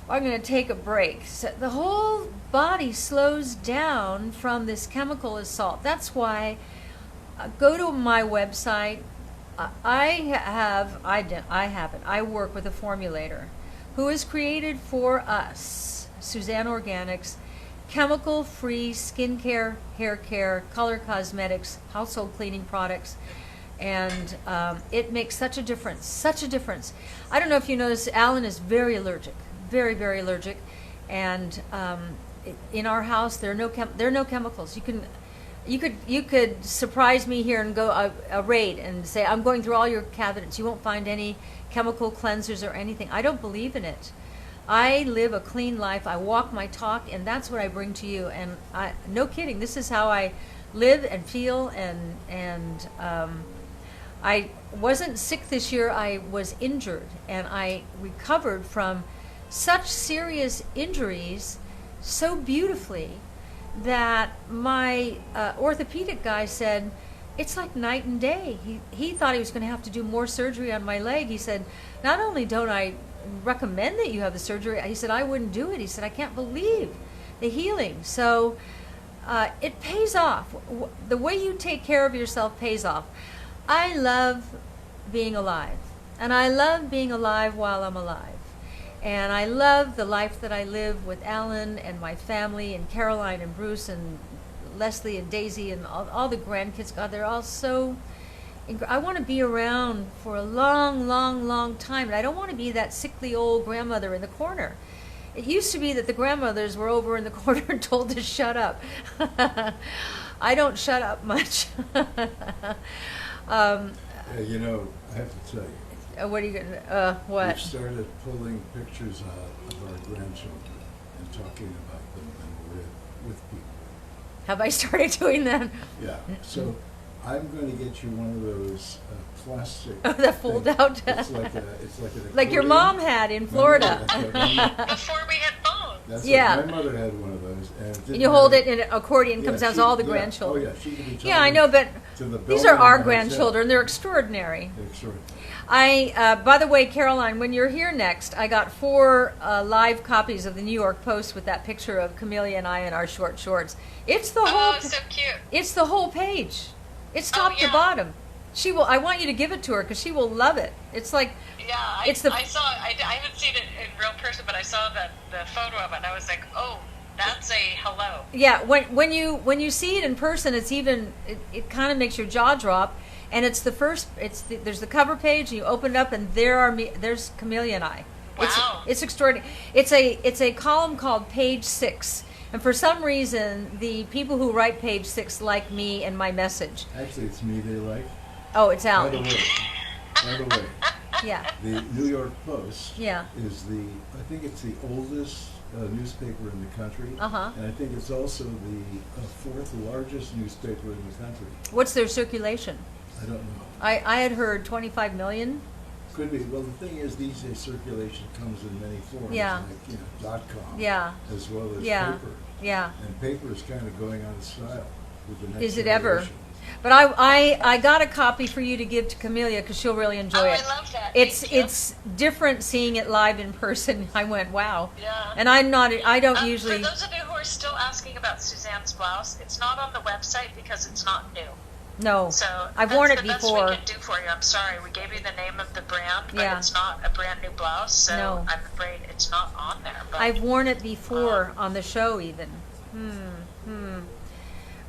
I'm going to take a break. So the whole body slows down from this chemical assault. That's why go to my website. I work with a formulator who has created for us, Suzanne Organics, chemical-free skincare, hair care, color cosmetics, household cleaning products. And it makes such a difference, I don't know if you notice, Alan is very allergic, very, very allergic. And in our house, there are no chemicals. You could surprise me here and go a raid and say, I'm going through all your cabinets. You won't find any chemical cleansers or anything. I don't believe in it. I live a clean life. I walk my talk, and that's what I bring to you. And no kidding, this is how I live and feel. And I wasn't sick this year. I was injured, and I recovered from such serious injuries so beautifully that my orthopedic guy said, it's like night and day. He thought he was going to have to do more surgery on my leg. He said, not only don't I recommend that you have the surgery, he said, I wouldn't do it. He said, I can't believe the healing. So it pays off. The way you take care of yourself pays off. I love being alive, and I love being alive while I'm alive. And I love the life that I live with Alan and my family and Caroline and Bruce and Leslie and Daisy and all the grandkids. God, they're all so... I want to be around for a long, long, long time. And I don't want to be that sickly old grandmother in the corner. It used to be that the grandmothers were over in the corner and told to shut up. I don't shut up much. You know, I have to tell you, What are you going to... what? we've started pulling pictures out of our grandchildren and talking about them when we're with people. Have I started doing that? Yeah, so I'm going to get you one of those plastic. Oh, the fold things. out. It's like an Like your accordion. mom had in Florida. Before we had phones. That's Yeah. what my mother had one of those, and it And didn't you hold have- it and an accordion comes Yeah, out she- to all the yeah. grandchildren. Oh yeah, she could be Yeah, I talking know, but to the these building are our by grandchildren. They're extraordinary. herself. Extraordinary. By the way, Caroline, when you're here next, I got 4 live copies of the New York Post with that picture of Camellia and I in our short shorts. It's the whole. Oh, so cute. It's the whole page. It's top to yeah. bottom. She will. I want you to give it to her because she will love it. It's like. Yeah, I saw. I haven't seen it in real person, but I saw the photo of it, and I was like, oh, that's a hello. Yeah, when you see it in person, it's even it kind of makes your jaw drop, and it's the first. There's the cover page, and you open it up, and there's Camellia and I. Wow. It's extraordinary. It's a column called Page 6, and for some reason, the people who write Page 6 like me and my message. Actually, it's me they like. Oh, it's By Alan. the way, Yeah, the New York Post yeah. is I think it's the oldest newspaper in the country. Uh-huh. And I think it's also the 4th largest newspaper in the country. What's their circulation? I don't know. I had heard 25 million. Could be. Well, the thing is, these days circulation comes in many forms, Yeah. like .com, Yeah. as well as Yeah. paper. Yeah. And paper is kind of going out of style with the next Is it ever? generation. But I got a copy for you to give to Camellia because she'll really enjoy Oh, it. I love that. It's Thank you. it's different seeing it live in person. I went, wow. Yeah. And I don't usually. For those of you who are still asking about Suzanne's blouse, it's not on the website because it's not new. No. So I've worn it that's the before. best we can do for you. I'm sorry, we gave you the name of the brand, but Yeah. it's not a brand new blouse, so No. I'm afraid it's not on there. But I've worn it before on the show even.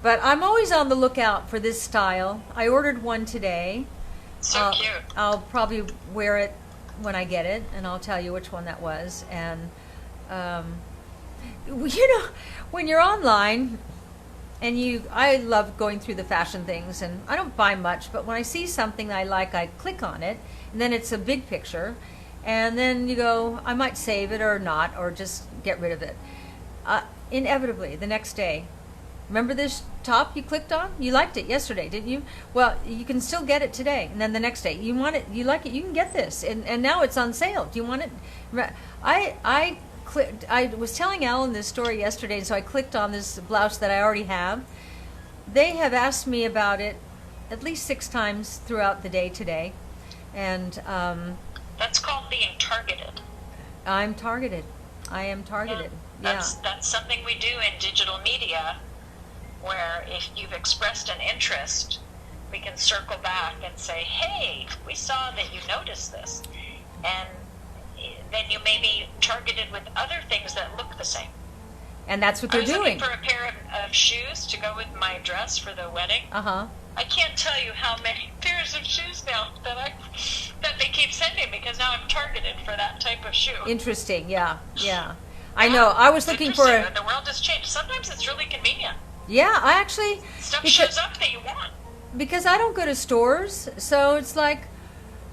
But I'm always on the lookout for this style. I ordered one today. so cute. I'll probably wear it when I get it, and I'll tell you which one that was. And when you're online, and I love going through the fashion things, and I don't buy much, but when I see something I like, I click on it, and then it's a big picture, and then you go, I might save it or not, or just get rid of it. Inevitably, the next day, remember this top you clicked on? You liked it yesterday, didn't you? Well, you can still get it today. And then the next day, you want it, you like it, you can get this. And now it's on sale. Do you want it? I was telling Alan this story yesterday, and so I clicked on this blouse that I already have. They have asked me about it at least 6 times throughout the day today. And That's called being targeted. I'm targeted. I am targeted. Yeah. That's something we do in digital media, where if you've expressed an interest, we can circle back and say, hey, we saw that you noticed this. And then you may be targeted with other things that look the same. And that's what I they're was doing. looking for a pair of shoes to go with my dress for the wedding. Uh-huh. I can't tell you how many pairs of shoes now that they keep sending me, because now I'm targeted for that type of shoe. Interesting. Yeah. Yeah. I know. I was looking for Interesting. The world has changed. Sometimes it's really convenient. Yeah, I actually Stuff because, shows up that you want. because I don't go to stores, so it's like,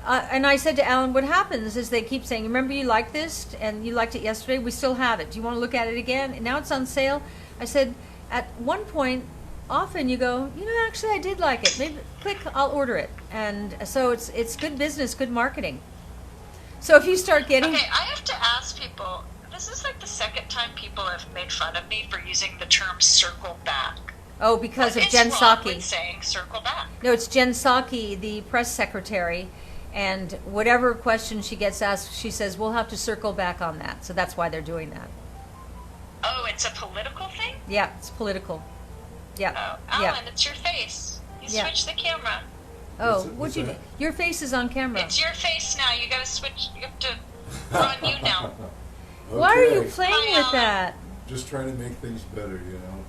and I said to Alan, what happens is they keep saying, remember you liked this and you liked it yesterday, we still have it. Do you want to look at it again? And now it's on sale. I said, at one point, often you go, actually I did like it. Maybe click, I'll order it. And so it's good business, good marketing. So if you start getting, Okay, I have to ask people. This is like the second time people have made fun of me for using the term "circle back." oh, because of It's Jen wrong Psaki. with saying "circle back." No, it's Jen Psaki, the press secretary, and whatever question she gets asked, she says, we'll have to circle back on that. So that's why they're doing that. Oh, it's a political thing. Yeah, it's political. Yeah. Oh, Alan, Yeah. it's your face. You Yeah. switch the camera. Oh, What's what'd you do? that? Your face is on camera. It's your face now. You gotta switch. You have to. We're on you now. Why are you Okay. playing Hi, with Alan. that? Just trying to make things better, you know.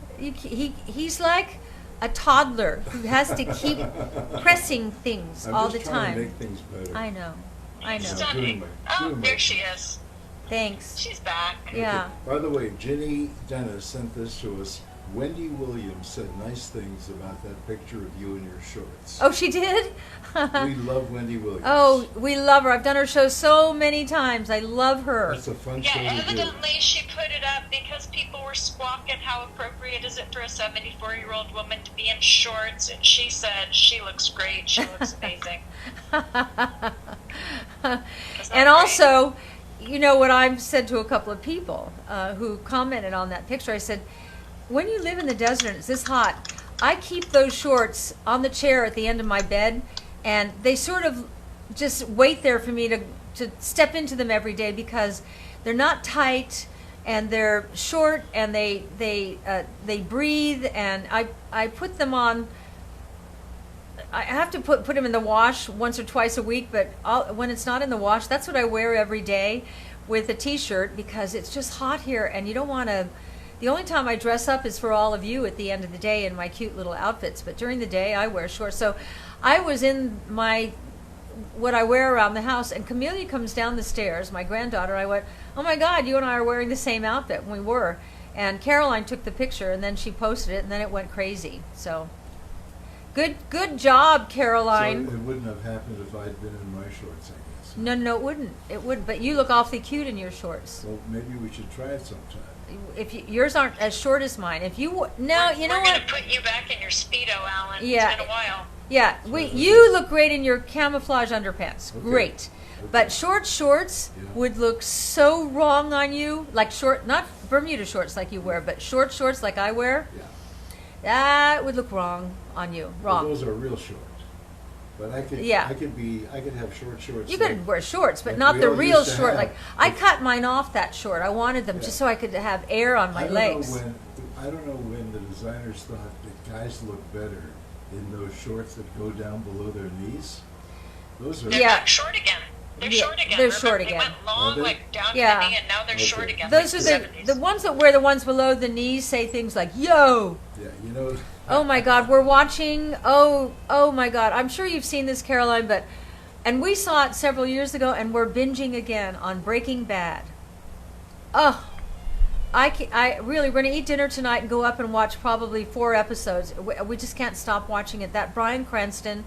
He's like a toddler who has to keep pressing things I'm all just the trying to time. make things better. I know. I know. Stunning. Oh, doing my there she best. is. Thanks. She's back. Yeah. By the way, Ginny Dennis sent this to us. Wendy Williams said nice things about that picture of you in your shorts. Oh, she did? We love Wendy Williams. Oh, we love her. I've done her show so many times. I love her. That's a fun Yeah, show to do. evidently she put it up because people were squawking how appropriate is it for a 74-year-old woman to be in shorts, and she said she looks great, she looks amazing. Isn't that And great? also, you know what I've said to a couple of people who commented on that picture, I said, when you live in the desert and it's this hot, I keep those shorts on the chair at the end of my bed, and they sort of just wait there for me to step into them every day because they're not tight and they're short and they breathe, and I put them on. I have to put them in the wash once or twice a week, but when it's not in the wash, that's what I wear every day with a t-shirt because it's just hot here and you don't want to. The only time I dress up is for all of you at the end of the day in my cute little outfits, but during the day I wear shorts. So I was in what I wear around the house, and Camelia comes down the stairs, my granddaughter. I went, oh my God, you and I are wearing the same outfit. And we were. And Caroline took the picture and then she posted it and then it went crazy. So good job, Caroline. So it wouldn't have happened if I'd been in my shorts, I guess. No, it wouldn't. It wouldn't. But you look awfully cute in your shorts. Well, maybe we should try it sometime. If yours aren't as short as mine. If you no, you know we're what? gonna put you back in your Speedo, Alan. Yeah. It's been a while. Yeah, you look great in your camouflage underpants. Okay. Great. Okay. But short shorts Yeah. would look so wrong on you. Like short, not Bermuda shorts like you wear, but short shorts like I wear. Yeah. That would look wrong on you. Well, Wrong. those are real short. But I could Yeah. I could have short shorts. You like- could wear shorts, but like not we the all real used to short. have. Like I cut mine off that short. I wanted them Yeah. just so I could have air on my legs. I don't know when the designers thought that guys look better in those shorts that go down below their knees. Those are They're Yeah. back short again. They're Yeah, short again. they're Remember, short they again. went long, Are they? like down Yeah. to the knee, and now they're Okay. short again. Those like are the 70s. the ones that wear the ones below the knees say things like "Yo." yeah, you know. Oh my God, we're watching. Oh my God, I'm sure you've seen this, Caroline, and we saw it several years ago, and we're binging again on Breaking Bad. Oh, I really, we're gonna eat dinner tonight and go up and watch probably 4 episodes. We just can't stop watching it. That Bryan Cranston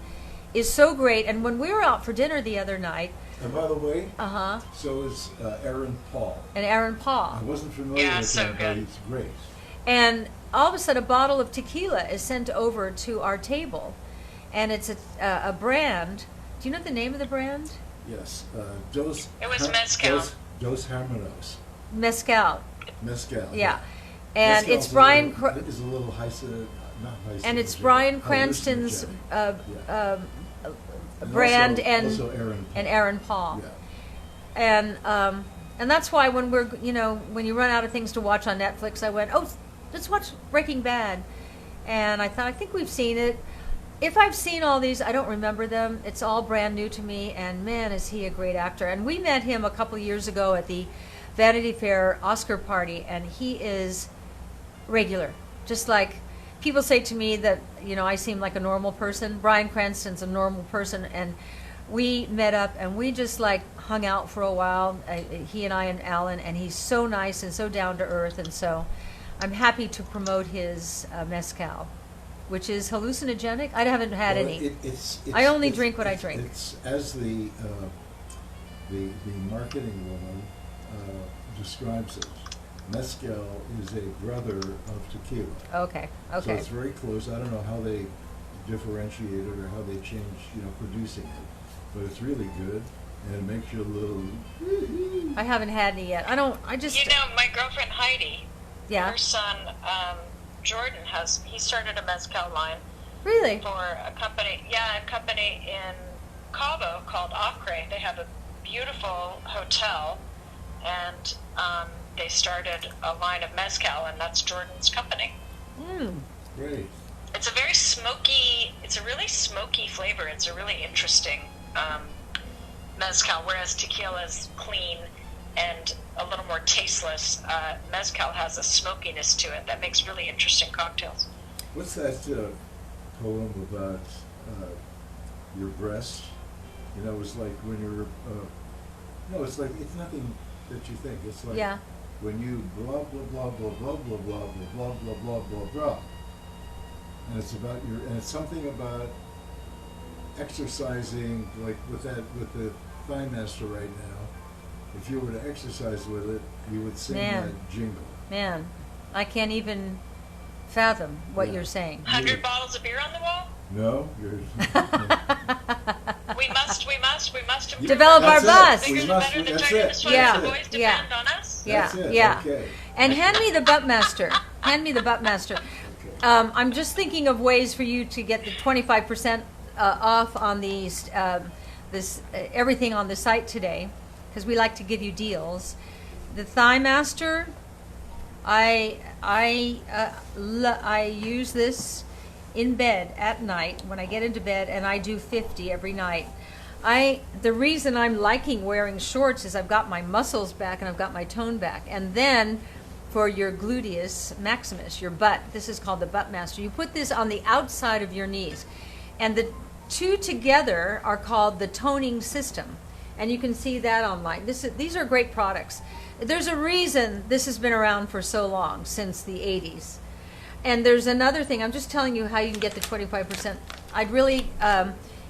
is so great, and when we were out for dinner the other night, And by the way, uh-huh, so is Aaron Paul. and Aaron Paul. I wasn't familiar Yeah, with so him, but good. he's great. And all of a sudden, a bottle of tequila is sent over to our table, and it's a brand. Do you know the name of the brand? Yes, Dos. It was mezcal. Dos Hermanos. Mezcal. Mezcal. Yeah, and Mezcal's it's Brian. Is a little not And it's hallucinogenic, Brian Cranston's hallucinogenic. brand and and also Aaron Paul. and Aaron Paul. Yeah. And that's why when when you run out of things to watch on Netflix, I went, oh, let's watch Breaking Bad, and I thought I think we've seen it. If I've seen all these, I don't remember them. It's all brand new to me, and man, is he a great actor. And we met him a couple of years ago at the Vanity Fair Oscar party, and he is regular. Just like people say to me that, I seem like a normal person. Bryan Cranston's a normal person, and we met up and we just like hung out for a while, he and I and Alan, and he's so nice and so down to earth, and so I'm happy to promote his mezcal, which is hallucinogenic. I haven't had Well, any. I only drink what I drink. It's as the marketing woman describes it. Mezcal is a brother of tequila. Okay. So Okay. it's very close. I don't know how they differentiate it or how they change, producing it, but it's really good. and it makes you a little. I haven't had any yet. I just. You know, my girlfriend Heidi, Yeah. her son Jordan he started a mezcal line Really? for a company in Cabo called Acre. They have a beautiful hotel, and they started a line of mezcal, and that's Jordan's company. Mm. Great. It's a really smoky flavor. It's a really interesting mezcal, whereas tequila is clean and a little more tasteless. Mezcal has a smokiness to it that makes really interesting cocktails. What's that poem about your breast? You know, it's like when you're. No, it's like it's nothing that you think. It's like Yeah. when you blah blah blah blah blah blah blah blah blah blah blah blah, and it's about and it's something about exercising, like with the Thigh Master right now. If you were to exercise with it, you would sing Man. that jingle. Man, I can't even fathom what Yeah. you're saying. 100 bottles of beer on the wall? No, you're. We must improve. Develop our That's it. bust. Bigger We and must- better than that's Tiger it. the Yeah. The boys Yeah. depend on us. Yeah, That's it. yeah. Okay. And hand me the Buttmaster. Hand me the Buttmaster. Okay. I'm just thinking of ways for you to get the 25% off on these, everything on the site today, because we like to give you deals. The Thigh Master, I use this in bed at night when I get into bed, and I do 50 every night. The reason I'm liking wearing shorts is I've got my muscles back and I've got my tone back. And then for your gluteus maximus, your butt, this is called the Buttmaster. You put this on the outside of your knees. And the two together are called the toning system. And you can see that online. These are great products. There's a reason this has been around for so long, since the 80s. And there's another thing. I'm just telling you how you can get the 25%. I'd really,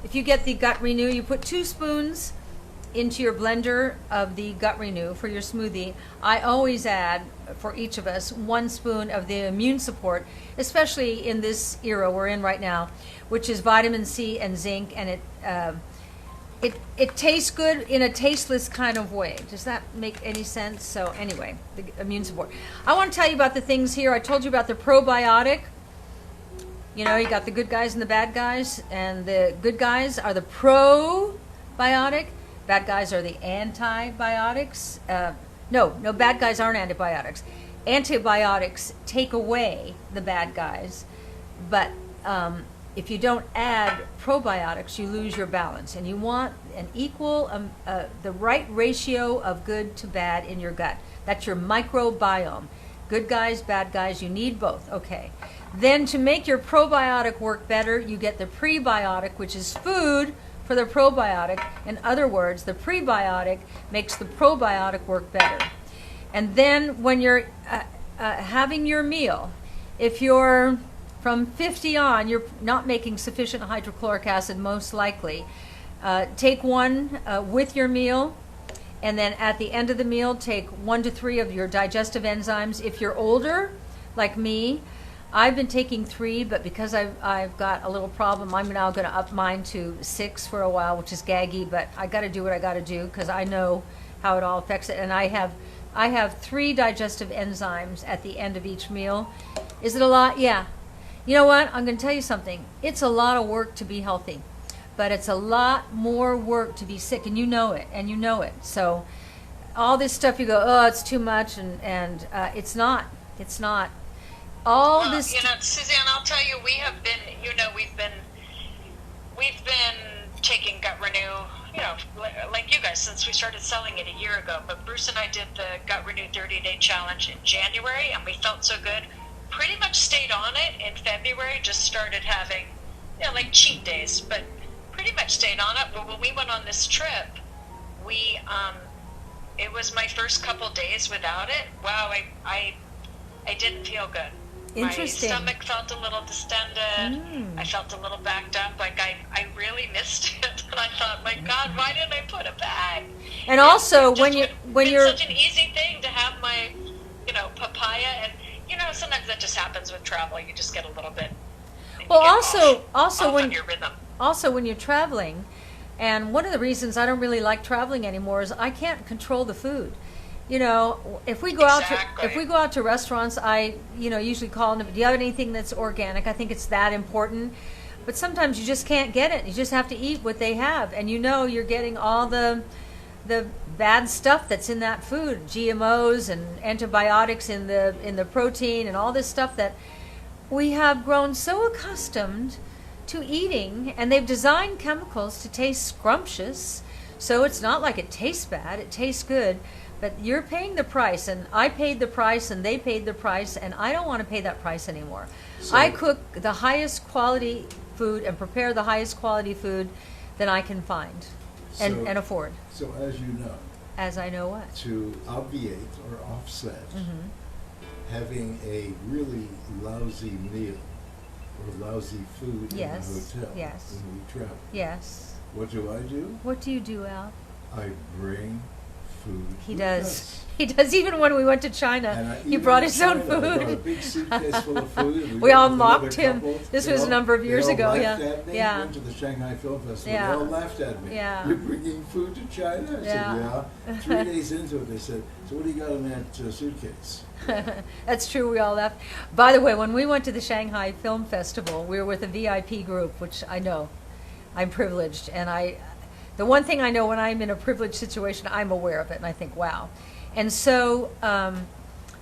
if you get the Gut Renew, you put 2 spoons into your blender of the Gut Renew for your smoothie. I always add, for each of us, 1 spoon of the immune support, especially in this era we're in right now, which is vitamin C and zinc, and it tastes good in a tasteless kind of way. Does that make any sense? So anyway, the immune support. I want to tell you about the things here. I told you about the probiotic. You know, you got the good guys and the bad guys, and the good guys are the probiotic. Bad guys are the antibiotics. No, bad guys aren't antibiotics. Antibiotics take away the bad guys, but if you don't add probiotics, you lose your balance, and you want an equal, the right ratio of good to bad in your gut. That's your microbiome. Good guys, bad guys, you need both. Okay. Then to make your probiotic work better, you get the prebiotic, which is food for the probiotic. In other words, the prebiotic makes the probiotic work better. And then when you're having your meal, if you're from 50 on, you're not making sufficient hydrochloric acid, most likely. Take 1 with your meal, and then at the end of the meal, take 1 to 3 of your digestive enzymes. If you're older, like me, I've been taking 3, but because I've got a little problem, I'm now going to up mine to 6 for a while, which is gaggy, but I got to do what I got to do because I know how it all affects it. And I have 3 digestive enzymes at the end of each meal. Is it a lot? Yeah. You know what? I'm going to tell you something. It's a lot of work to be healthy, but it's a lot more work to be sick, and you know it, So all this stuff you go, oh, it's too much, and it's not. It's not. All this. You know, Suzanne, I'll tell you, we've been taking Gut Renew, you know, like you guys, since we started selling it a year ago. But Bruce and I did the Gut Renew 30-day challenge in January, and we felt so good. Pretty much stayed on it in February, just started having, you know, like cheat days, but pretty much stayed on it. But when we went on this trip, it was my first couple days without it. Wow, I didn't feel good. Interesting. My stomach felt a little distended. I felt a little backed up. Like I really missed it. And I thought, my God, why didn't I put it back? And also, It's when just you're such an easy thing to have my, you know, papaya, and you know, sometimes that just happens with travel. You just get a little bit. well, you get also off when on your rhythm. also when you're traveling, And one of the reasons I don't really like traveling anymore is I can't control the food. You know, if we go out to restaurants, I usually call them, do you have anything that's organic? I think it's that important. But sometimes you just can't get it. You just have to eat what they have, and you're getting all the bad stuff that's in that food, GMOs and antibiotics in the protein and all this stuff that we have grown so accustomed to eating, and they've designed chemicals to taste scrumptious. So it's not like it tastes bad, it tastes good, but you're paying the price, and I paid the price and they paid the price, and I don't want to pay that price anymore. So- I cook the highest quality food and prepare the highest quality food that I can find and So- afford, So as you know, as I know what. to obviate or offset Mhm. having a really lousy meal or lousy food Yes, in a hotel yes. when we travel, Yes. what do? What do you do, Al? I bring food. He with does. us. He does. Even when we went to China, And he even brought in his own China, I brought a food. big suitcase full of food. and We all went with another mocked him. couple. This They was a all- number of years they all ago, laughed yeah. at me. Yeah. Went to the Shanghai Film Festival. Yeah. They all laughed at me. Yeah. You're bringing food to China? I Yeah. said, yeah. 3 days into it, they said, so what do you got in that suitcase? That's true. We all left. By the way, when we went to the Shanghai Film Festival, we were with a VIP group, which I know I'm privileged, and the one thing I know when I'm in a privileged situation, I'm aware of it, and I think, wow. And so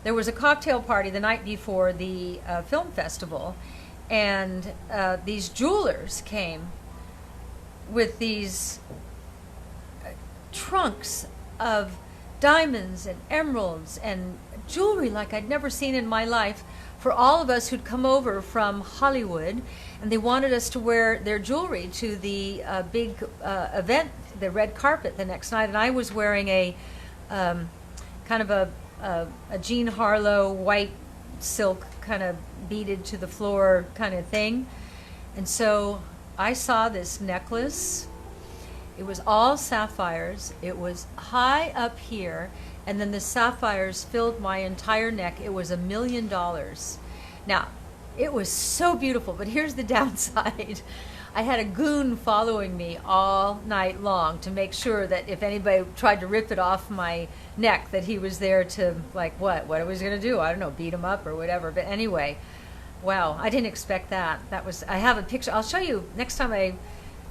there was a cocktail party the night before the film festival, and these jewelers came with these trunks of diamonds and emeralds and jewelry like I'd never seen in my life for all of us who'd come over from Hollywood, and they wanted us to wear their jewelry to the big event, the red carpet the next night. And I was wearing a kind of a Jean Harlow white silk kind of beaded to the floor kind of thing. And so I saw this necklace. It was all sapphires. It was high up here, and then the sapphires filled my entire neck. It was $1 million. Now, it was so beautiful, but here's the downside. I had a goon following me all night long to make sure that if anybody tried to rip it off my neck, that he was there to, like, what are we going to do? I don't know, beat him up or whatever. But anyway, wow, I didn't expect that. I have a picture. I'll show you next time I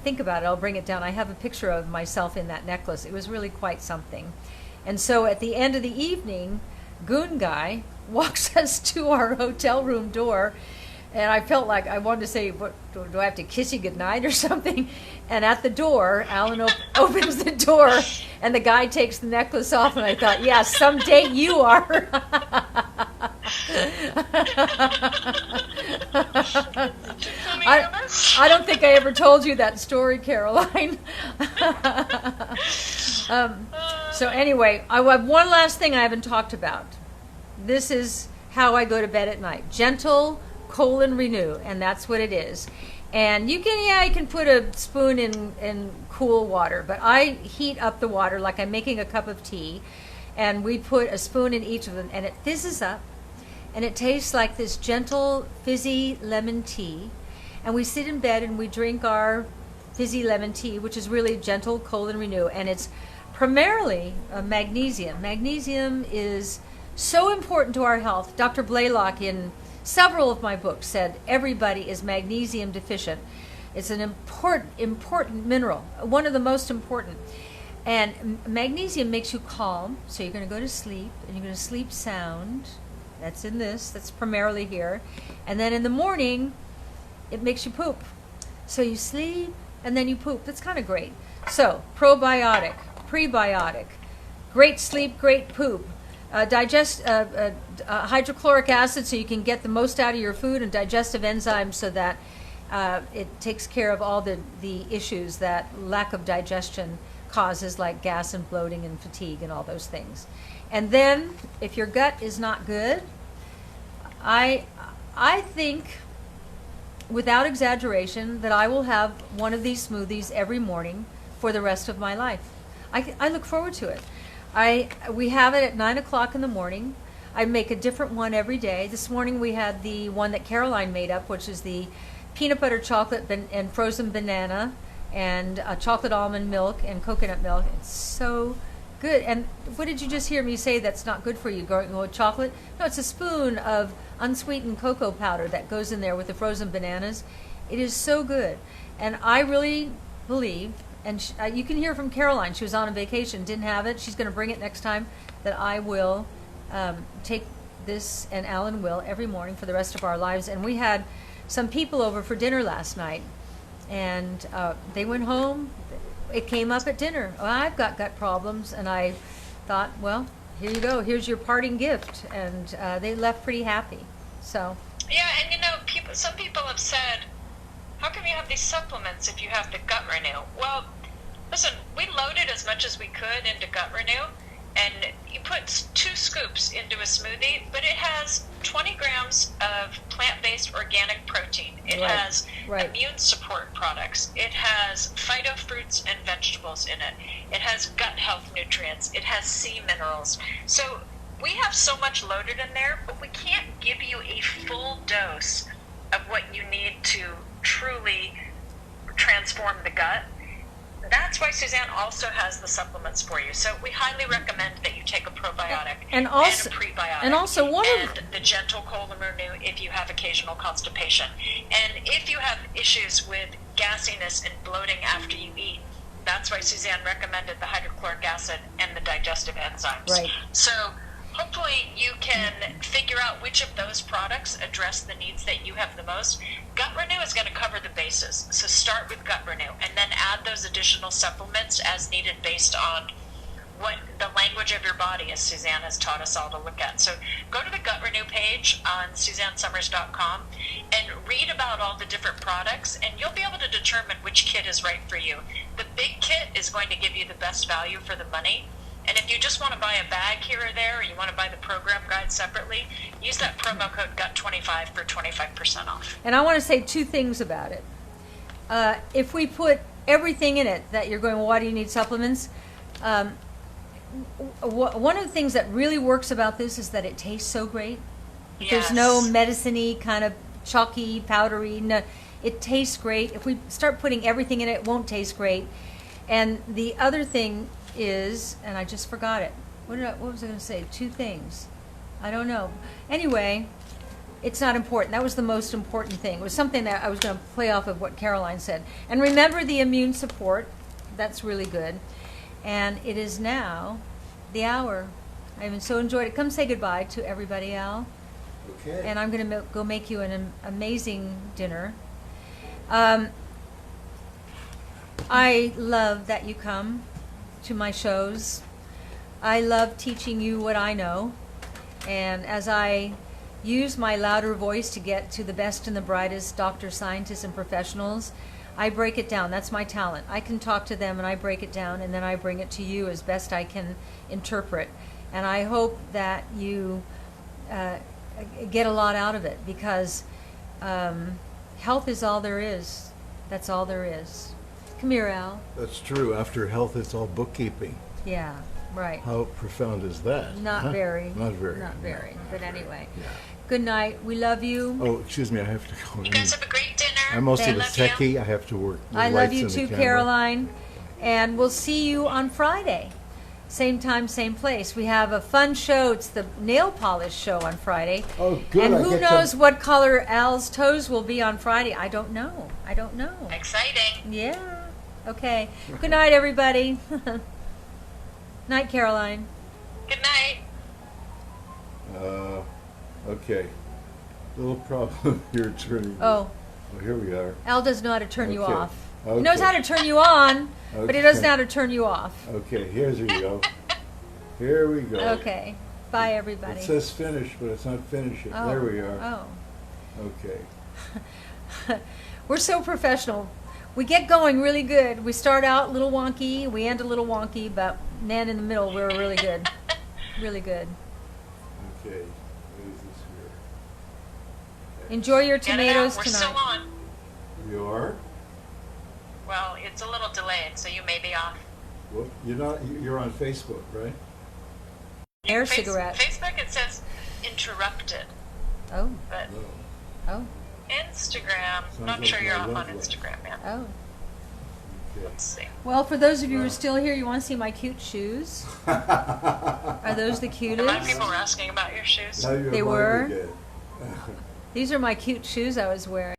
think about it. I'll bring it down. I have a picture of myself in that necklace. It was really quite something. And so at the end of the evening, goon guy walks us to our hotel room door, and I felt like I wanted to say, "What, do I have to kiss you goodnight or something?" And at the door, Alan opens the door, and the guy takes the necklace off, and I thought, yeah, someday you are. I don't think I ever told you that story, Caroline. So anyway, I have one last thing I haven't talked about. This is how I go to bed at night. Gentle colon renew, and that's what it is. And you can put a spoon in cool water, but I heat up the water like I'm making a cup of tea, and we put a spoon in each of them, and it fizzes up, and it tastes like this gentle, fizzy lemon tea. And we sit in bed and we drink our fizzy lemon tea, which is really gentle colon renew, and it's primarily magnesium. Magnesium is so important to our health. Dr. Blaylock, in several of my books, said everybody is magnesium deficient. It's an important mineral, one of the most important. And magnesium makes you calm, so you're going to go to sleep, and you're going to sleep sound. That's in this. That's primarily here. And then in the morning, it makes you poop. So you sleep, and then you poop. That's kind of great. So, probiotic, prebiotic, great sleep, great poop. Hydrochloric acid, so you can get the most out of your food, and digestive enzymes, so that it takes care of all the issues that lack of digestion causes, like gas and bloating and fatigue and all those things. And then, if your gut is not good, I think, without exaggeration, that I will have one of these smoothies every morning for the rest of my life. I look forward to it. We have it at 9 o'clock in the morning. I make a different one every day. This morning we had the one that Caroline made up, which is the peanut butter chocolate and frozen banana and chocolate almond milk and coconut milk. It's so good. And what did you just hear me say that's not good for you, going with chocolate? No, it's a spoon of unsweetened cocoa powder that goes in there with the frozen bananas. It is so good. And I really believe, and you can hear from Caroline, she was on a vacation, didn't have it. She's going to bring it next time, that I will take this, and Alan will, every morning for the rest of our lives. And we had some people over for dinner last night, and they went home. It came up at dinner. Oh, I've got gut problems, and I thought, well, here you go. Here's your parting gift, and they left pretty happy. So. Yeah, and some people have said, how come you have these supplements if you have the Gut Renew? Well, listen, we loaded as much as we could into Gut Renew, and you put 2 scoops into a smoothie, but it has 20 grams of plant-based organic protein. It has immune support products. It has phyto fruits and vegetables in it. It has gut health nutrients. It has sea minerals. So we have so much loaded in there, but we can't give you a full dose of what you need to truly transform the gut. That's why Suzanne also has the supplements for you. So we highly recommend that you take a probiotic and also, a prebiotic, and also the gentle colon renew if you have occasional constipation, and if you have issues with gassiness and bloating after you eat. That's why Suzanne recommended the hydrochloric acid and the digestive enzymes. Right. So hopefully you can figure out which of those products address the needs that you have the most. Gut Renew is going to cover the bases. So start with Gut Renew and then add those additional supplements as needed based on what the language of your body, as Suzanne has taught us all to look at. So go to the Gut Renew page on SuzanneSummers.com and read about all the different products, and you'll be able to determine which kit is right for you. The big kit is going to give you the best value for the money. And if you just want to buy a bag here or there, or you want to buy the program guide separately, use that promo code GUT25 for 25% off. And I want to say 2 things about it. If we put everything in it that you're going, well, why do you need supplements? One of the things that really works about this is that it tastes so great. Yes. There's no medicine-y, kind of chalky, powdery. No, it tastes great. If we start putting everything in it, it won't taste great. And the other thing is, and I just forgot it. What was I going to say? 2 things. I don't know. Anyway, it's not important. That was the most important thing. It was something that I was going to play off of what Caroline said. And remember the immune support. That's really good. And it is now the hour. I have so enjoyed it. Come say goodbye to everybody, Al. Okay. And I'm going to go make you an amazing dinner. I love that you come to my shows. I love teaching you what I know. And as I use my louder voice to get to the best and the brightest doctors, scientists, and professionals, I break it down. That's my talent. I can talk to them and I break it down, and then I bring it to you as best I can interpret. And I hope that you get a lot out of it, because health is all there is. That's all there is. Come here, Al. That's true. After health, it's all bookkeeping. Yeah, right. How profound is that? Not Huh? very. Not very. Not very. But anyway. Yeah. Good night. We love you. Oh, excuse me. I have to go. You guys have a great dinner. I'm also Thank the Love you. techie. I have to work. The I love lights you and the too, camera. Caroline. And we'll see you on Friday. Same time, same place. We have a fun show. It's the nail polish show on Friday. Oh, good. And I who get knows some- what color Al's toes will be on Friday? I don't know. I don't know. Exciting. Yeah. Okay. Good night, everybody. Night, Caroline. Good night. Okay. Little problem here, turning. Oh, Here we are. Al doesn't know how to turn you Okay. off. He knows Okay. how to turn you on, but he doesn't Okay. know how to turn you off. Okay, here we go. Here we go. Okay. Bye, everybody. It says finish, but it's not finished yet. Oh, There we are. Oh. Okay. We're so professional. We get going really good. We start out a little wonky, we end a little wonky, but then in the middle we're really good. Really good. Okay. What is this here? Enjoy your Get it out. tomatoes We're tonight. still on. You are? Well, it's a little delayed, so you may be off. Well, you're not. You're on Facebook, right? Air cigarette. Facebook, it says interrupted, Oh, but No. oh, Instagram, Sounds not like sure you're my off on love life. Instagram, man. oh. Let's see. Well, for those of you who are still here, you want to see my cute shoes? Are those the A lot of cutest? people were asking about your shoes. Now you're They mine were? again. These are my cute shoes I was wearing.